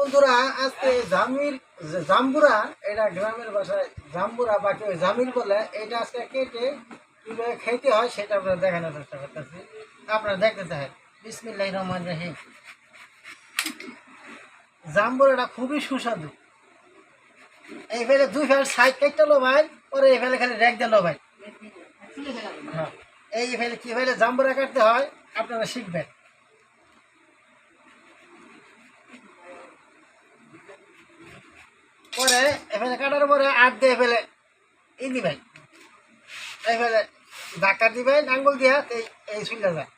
বন্ধুরা আজকে জাম্বুরা, এটা গ্রামের ভাষায় জাম্বুরা বা কেউ জামিল বলে, এটা আজকে কেটে কীভাবে খেতে হয় সেটা আপনারা দেখানোর চেষ্টা করতেছি। আপনারা দেখতে চান। বিসমিল্লাহির রহমানির রহিম। জাম্বুরাটা খুবই সুস্বাদু। এই ফেলে দুই ফেলে সাইড কেটে লো ভাই, পরে এই ফেলে খালি রেখ দিল ভাই। হ্যাঁ, এই ফেলে কী ফেলে জাম্বুরা কাটতে হয় আপনারা শিখবেন। পরে এফেলে কাটার পরে আট দিয়ে ফেলে দিবেন, এই ফেলে ধাক্কা দিবেন আঙ্গুল দিয়ে, এই সুইলা যায়।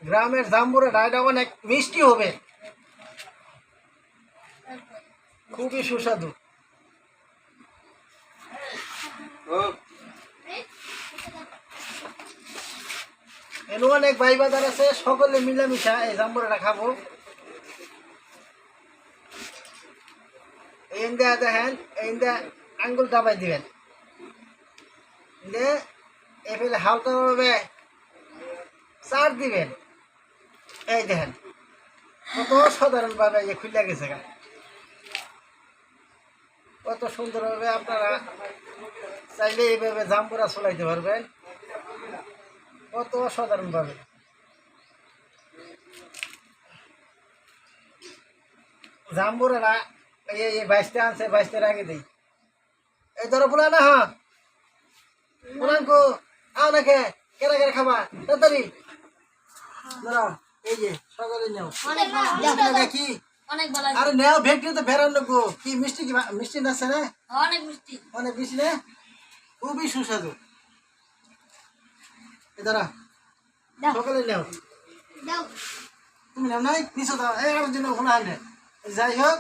গ্রামের জাম্বুরা ডাইটা অনেক মিষ্টি হবে, খুবই সুস্বাদু। এর অনেক ভাই বাজার আছে, সকলে মিলামিশা এই জাম্বুরাটা খাবো। এই দেখেন, এই আঙ্গুল দাবাই দিবেন, এফেলে হালকা ভাবে চার দিবেন। এই দেখেন কত সাধারণ ভাবে খুলে গেছে, কত সুন্দরভাবে আপনারা চাইলে এইভাবে জাম্বুরা চলাইতে পারবেন, কত সাধারণ ভাবে। জাম্বুরা এই 22টা আনছে, 22টার আগে দিই। এই ধরো পোলা না, হ্যাঁ পোলাঙ্কু আও না, কে কেরা কেরা খাবা তাড়াতাড়ি ধরাও। এই যে সকালে নেও কি, আরে নেও ভেটকি তো ফেরান লোক। কি মিষ্টি, কি মিষ্টি না আছে না? অনেক মিষ্টি, অনেক মিষ্টি না, খুবই সুস্বাদু। এই ধরা সকালে নেও, তুমি নেও নাই নিচে দাও, এই আর দিন ওখানে আনে। যাই হোক,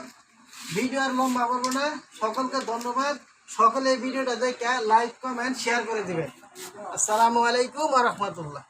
ভিডিও আর লম্বা করবো না, সকলকে ধন্যবাদ। সকলে এই ভিডিওটা দেখে লাইক কমেন্ট শেয়ার করে দিবেন। আসসালামু আলাইকুম ওয়া রাহমাতুল্লাহ।